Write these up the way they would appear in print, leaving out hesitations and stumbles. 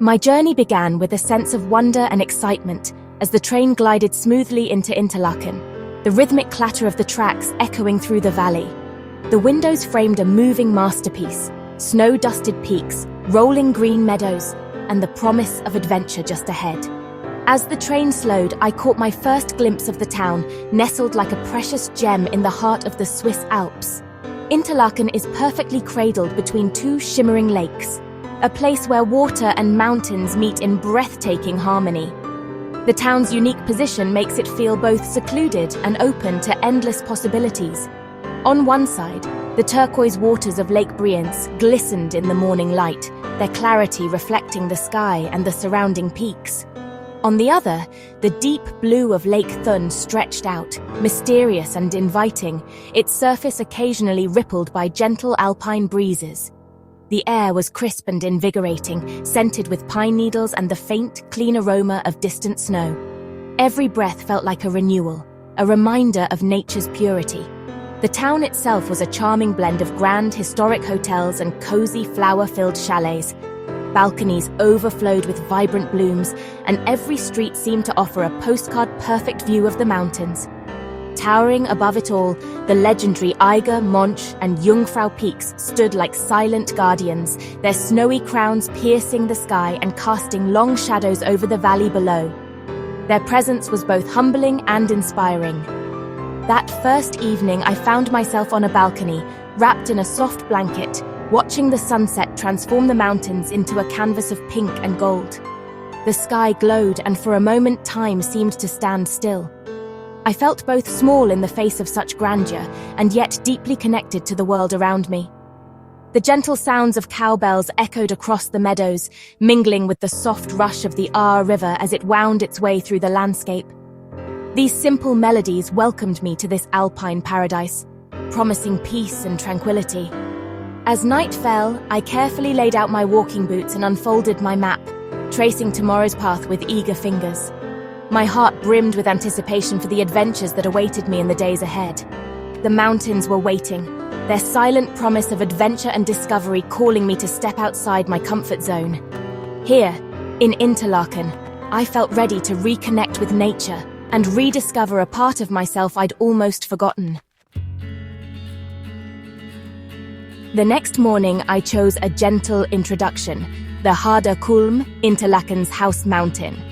My journey began with a sense of wonder and excitement as the train glided smoothly into Interlaken, the rhythmic clatter of the tracks echoing through the valley. The windows framed a moving masterpiece, snow-dusted peaks, rolling green meadows, and the promise of adventure just ahead. As the train slowed, I caught my first glimpse of the town, nestled like a precious gem in the heart of the Swiss Alps. Interlaken is perfectly cradled between two shimmering lakes, a place where water and mountains meet in breathtaking harmony. The town's unique position makes it feel both secluded and open to endless possibilities. On one side, the turquoise waters of Lake Brienz glistened in the morning light, their clarity reflecting the sky and the surrounding peaks. On the other, the deep blue of Lake Thun stretched out, mysterious and inviting, its surface occasionally rippled by gentle alpine breezes. The air was crisp and invigorating, scented with pine needles and the faint, clean aroma of distant snow. Every breath felt like a renewal, a reminder of nature's purity. The town itself was a charming blend of grand, historic hotels and cozy, flower-filled chalets. Balconies overflowed with vibrant blooms, and every street seemed to offer a postcard-perfect view of the mountains. Towering above it all, the legendary Eiger, Monch, and Jungfrau peaks stood like silent guardians, their snowy crowns piercing the sky and casting long shadows over the valley below. Their presence was both humbling and inspiring. That first evening, I found myself on a balcony, wrapped in a soft blanket, watching the sunset transform the mountains into a canvas of pink and gold. The sky glowed, and for a moment time seemed to stand still. I felt both small in the face of such grandeur, and yet deeply connected to the world around me. The gentle sounds of cowbells echoed across the meadows, mingling with the soft rush of the Aar River as it wound its way through the landscape. These simple melodies welcomed me to this alpine paradise, promising peace and tranquility. As night fell, I carefully laid out my walking boots and unfolded my map, tracing tomorrow's path with eager fingers. My heart brimmed with anticipation for the adventures that awaited me in the days ahead. The mountains were waiting, their silent promise of adventure and discovery calling me to step outside my comfort zone. Here, in Interlaken, I felt ready to reconnect with nature and rediscover a part of myself I'd almost forgotten. The next morning, I chose a gentle introduction, the Harder Kulm, Interlaken's house mountain.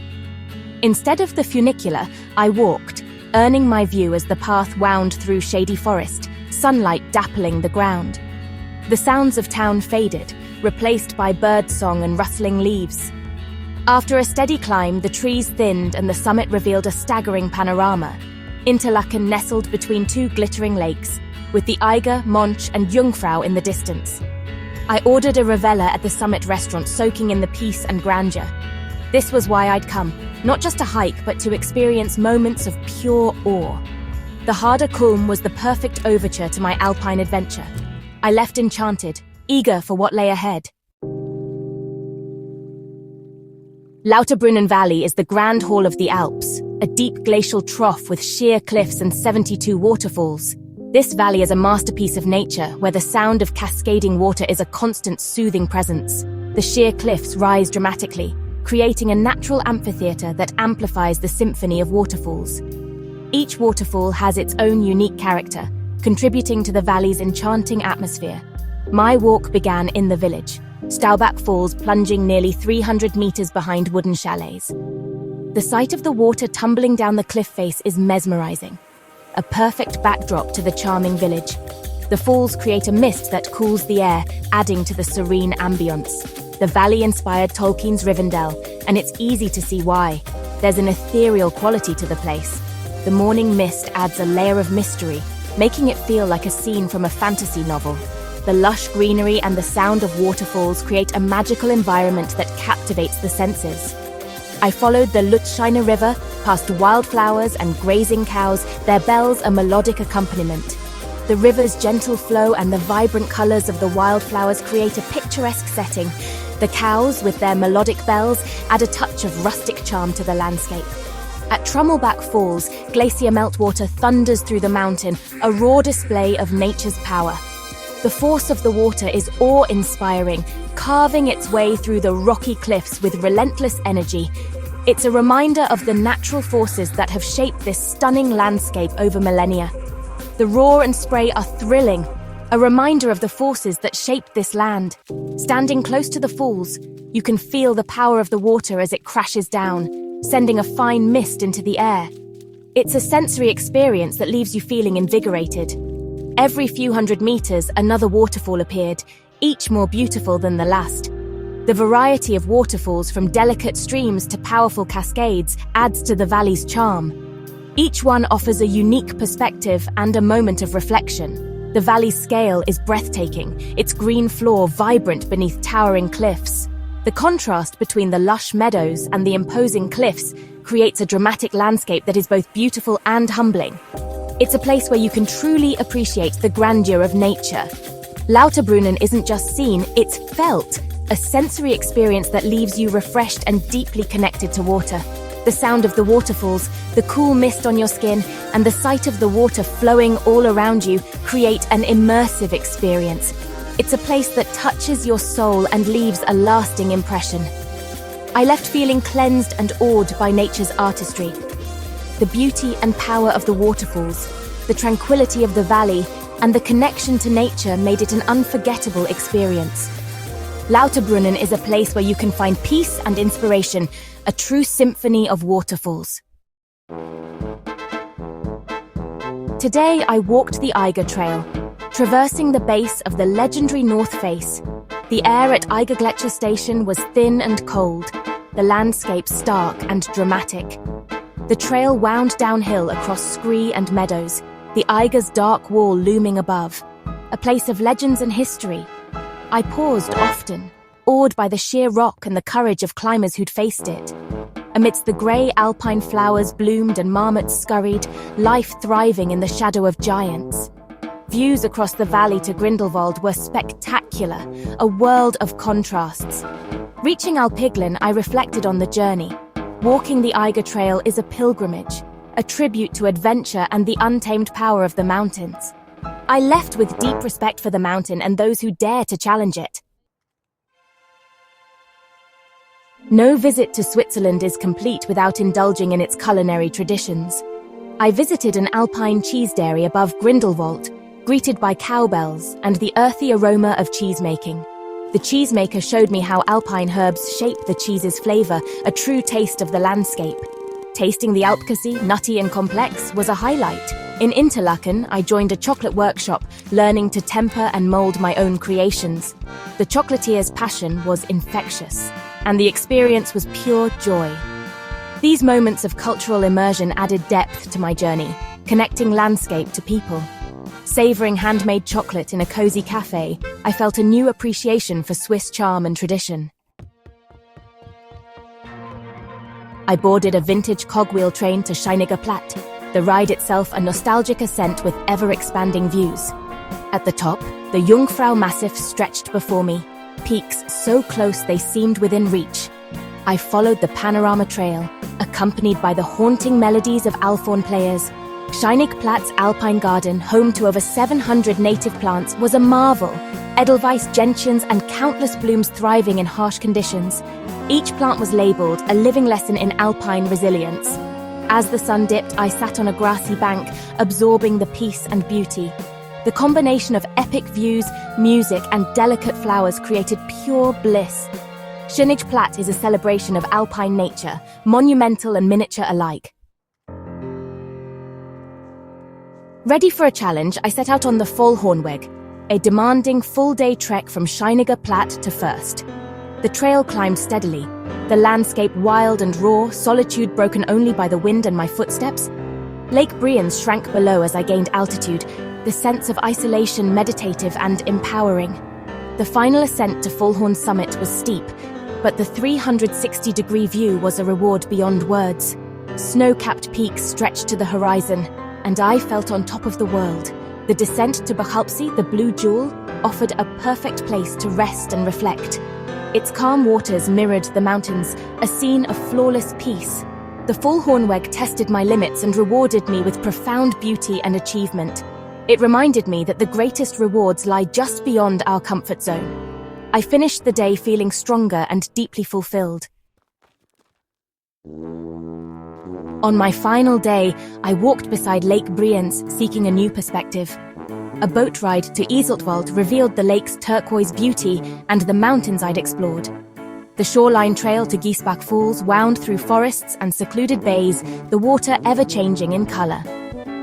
Instead of the funicular, I walked, earning my view as the path wound through shady forest, sunlight dappling the ground. The sounds of town faded, replaced by birdsong and rustling leaves. After a steady climb, the trees thinned and the summit revealed a staggering panorama. Interlaken nestled between two glittering lakes, with the Eiger, Monch, and Jungfrau in the distance. I ordered a Rivella at the summit restaurant, soaking in the peace and grandeur. This was why I'd come, not just to hike, but to experience moments of pure awe. The Harder Kulm was the perfect overture to my alpine adventure. I left enchanted, eager for what lay ahead. Lauterbrunnen Valley is the grand hall of the Alps, a deep glacial trough with sheer cliffs and 72 waterfalls. This valley is a masterpiece of nature, where the sound of cascading water is a constant soothing presence. The sheer cliffs rise dramatically, creating a natural amphitheater that amplifies the symphony of waterfalls. Each waterfall has its own unique character, contributing to the valley's enchanting atmosphere. My walk began in the village, Staubach Falls plunging nearly 300 meters behind wooden chalets. The sight of the water tumbling down the cliff face is mesmerizing, a perfect backdrop to the charming village. The falls create a mist that cools the air, adding to the serene ambience. The valley inspired Tolkien's Rivendell, and it's easy to see why. There's an ethereal quality to the place. The morning mist adds a layer of mystery, making it feel like a scene from a fantasy novel. The lush greenery and the sound of waterfalls create a magical environment that captivates the senses. I followed the Lutscheiner River, past wildflowers and grazing cows, their bells a melodic accompaniment. The river's gentle flow and the vibrant colors of the wildflowers create a picturesque setting. The cows, with their melodic bells, add a touch of rustic charm to the landscape. At Trommelbach Falls, glacier meltwater thunders through the mountain, a raw display of nature's power. The force of the water is awe-inspiring, carving its way through the rocky cliffs with relentless energy. It's a reminder of the natural forces that have shaped this stunning landscape over millennia. The roar and spray are thrilling, a reminder of the forces that shaped this land. Standing close to the falls, you can feel the power of the water as it crashes down, sending a fine mist into the air. It's a sensory experience that leaves you feeling invigorated. Every few hundred meters, another waterfall appeared, each more beautiful than the last. The variety of waterfalls, from delicate streams to powerful cascades, adds to the valley's charm. Each one offers a unique perspective and a moment of reflection. The valley's scale is breathtaking, its green floor vibrant beneath towering cliffs. The contrast between the lush meadows and the imposing cliffs creates a dramatic landscape that is both beautiful and humbling. It's a place where you can truly appreciate the grandeur of nature. Lauterbrunnen isn't just seen, it's felt, a sensory experience that leaves you refreshed and deeply connected to water. The sound of the waterfalls, the cool mist on your skin, and the sight of the water flowing all around you create an immersive experience. It's a place that touches your soul and leaves a lasting impression. I left feeling cleansed and awed by nature's artistry. The beauty and power of the waterfalls, the tranquility of the valley, and the connection to nature made it an unforgettable experience. Lauterbrunnen is a place where you can find peace and inspiration, a true symphony of waterfalls. Today I walked the Eiger Trail, traversing the base of the legendary North Face. The air at Eiger Gletscher Station was thin and cold, the landscape stark and dramatic. The trail wound downhill across scree and meadows, the Eiger's dark wall looming above, a place of legends and history. I paused often, awed by the sheer rock and the courage of climbers who'd faced it. Amidst the grey alpine flowers bloomed and marmots scurried, life thriving in the shadow of giants. Views across the valley to Grindelwald were spectacular, a world of contrasts. Reaching Alpiglin, I reflected on the journey. Walking the Eiger Trail is a pilgrimage, a tribute to adventure and the untamed power of the mountains. I left with deep respect for the mountain and those who dare to challenge it. No visit to Switzerland is complete without indulging in its culinary traditions. I visited an alpine cheese dairy above Grindelwald, greeted by cowbells and the earthy aroma of cheesemaking. The cheesemaker showed me how alpine herbs shape the cheese's flavor, a true taste of the landscape. Tasting the Alpkäse, nutty and complex, was a highlight. In Interlaken, I joined a chocolate workshop, learning to temper and mold my own creations. The chocolatier's passion was infectious, and the experience was pure joy. These moments of cultural immersion added depth to my journey, connecting landscape to people. Savoring handmade chocolate in a cozy cafe, I felt a new appreciation for Swiss charm and tradition. I boarded a vintage cogwheel train to Scenic, the ride itself a nostalgic ascent with ever-expanding views. At the top, the Jungfrau Massif stretched before me, peaks so close they seemed within reach. I followed the panorama trail, accompanied by the haunting melodies of alphorn players. Scenic Alpine Garden, home to over 700 native plants, was a marvel. Edelweiss, gentians, and countless blooms thriving in harsh conditions. Each plant was labelled, a living lesson in alpine resilience. As the sun dipped, I sat on a grassy bank, absorbing the peace and beauty. The combination of epic views, music, and delicate flowers created pure bliss. Scenic is a celebration of alpine nature, monumental and miniature alike. Ready for a challenge, I set out on the Vollhornweg, a demanding full-day trek from Scheiniger Platt to Fürst. The trail climbed steadily, the landscape wild and raw, solitude broken only by the wind and my footsteps. Lake Brienz shrank below as I gained altitude, the sense of isolation meditative and empowering. The final ascent to Vollhorn summit was steep, but the 360-degree view was a reward beyond words. Snow-capped peaks stretched to the horizon, and I felt on top of the world. The descent to Bachalpsee, the Blue Jewel, offered a perfect place to rest and reflect. Its calm waters mirrored the mountains, a scene of flawless peace. The Vollhornweg tested my limits and rewarded me with profound beauty and achievement. It reminded me that the greatest rewards lie just beyond our comfort zone. I finished the day feeling stronger and deeply fulfilled. On my final day, I walked beside Lake Brienz, seeking a new perspective. A boat ride to Iseltwald revealed the lake's turquoise beauty and the mountains I'd explored. The shoreline trail to Giesbach Falls wound through forests and secluded bays, the water ever-changing in color.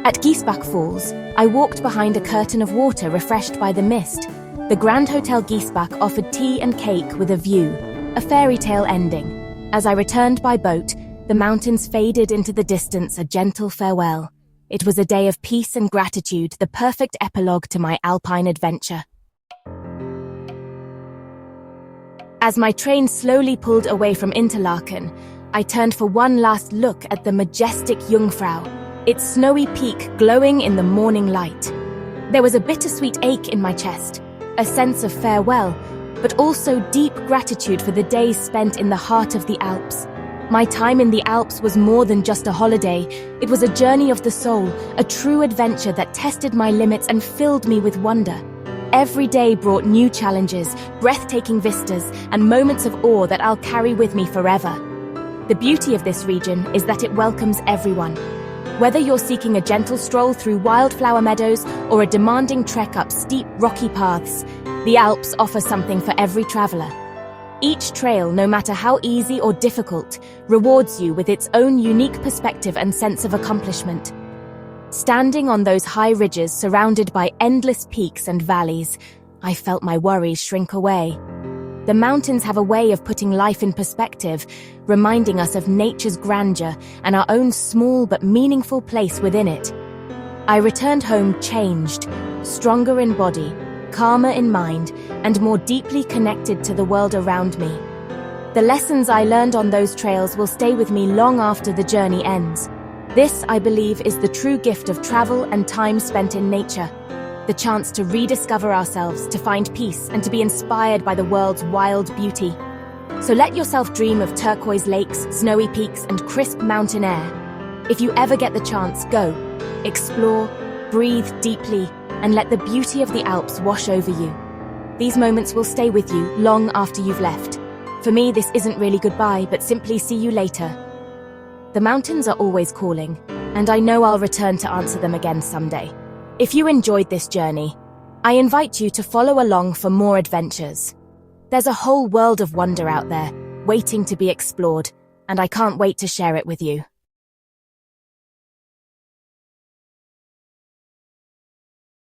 At Giesbach Falls, I walked behind a curtain of water refreshed by the mist. The Grand Hotel Giesbach offered tea and cake with a view, a fairy tale ending. As I returned by boat, the mountains faded into the distance, a gentle farewell. It was a day of peace and gratitude, the perfect epilogue to my alpine adventure. As my train slowly pulled away from Interlaken, I turned for one last look at the majestic Jungfrau, its snowy peak glowing in the morning light. There was a bittersweet ache in my chest, a sense of farewell, but also deep gratitude for the days spent in the heart of the Alps. My time in the Alps was more than just a holiday. It was a journey of the soul, a true adventure that tested my limits and filled me with wonder. Every day brought new challenges, breathtaking vistas, and moments of awe that I'll carry with me forever. The beauty of this region is that it welcomes everyone. Whether you're seeking a gentle stroll through wildflower meadows or a demanding trek up steep, rocky paths, the Alps offer something for every traveler. Each trail, no matter how easy or difficult, rewards you with its own unique perspective and sense of accomplishment. Standing on those high ridges surrounded by endless peaks and valleys, I felt my worries shrink away. The mountains have a way of putting life in perspective, reminding us of nature's grandeur and our own small but meaningful place within it. I returned home changed, stronger in body, calmer in mind, and more deeply connected to the world around me. The lessons I learned on those trails will stay with me long after the journey ends. This, I believe, is the true gift of travel and time spent in nature. The chance to rediscover ourselves, to find peace, and to be inspired by the world's wild beauty. So let yourself dream of turquoise lakes, snowy peaks, and crisp mountain air. If you ever get the chance, go. Explore, breathe deeply, and let the beauty of the Alps wash over you. These moments will stay with you long after you've left. For me, this isn't really goodbye, but simply see you later. The mountains are always calling, and I know I'll return to answer them again someday. If you enjoyed this journey, I invite you to follow along for more adventures. There's a whole world of wonder out there, waiting to be explored, and I can't wait to share it with you.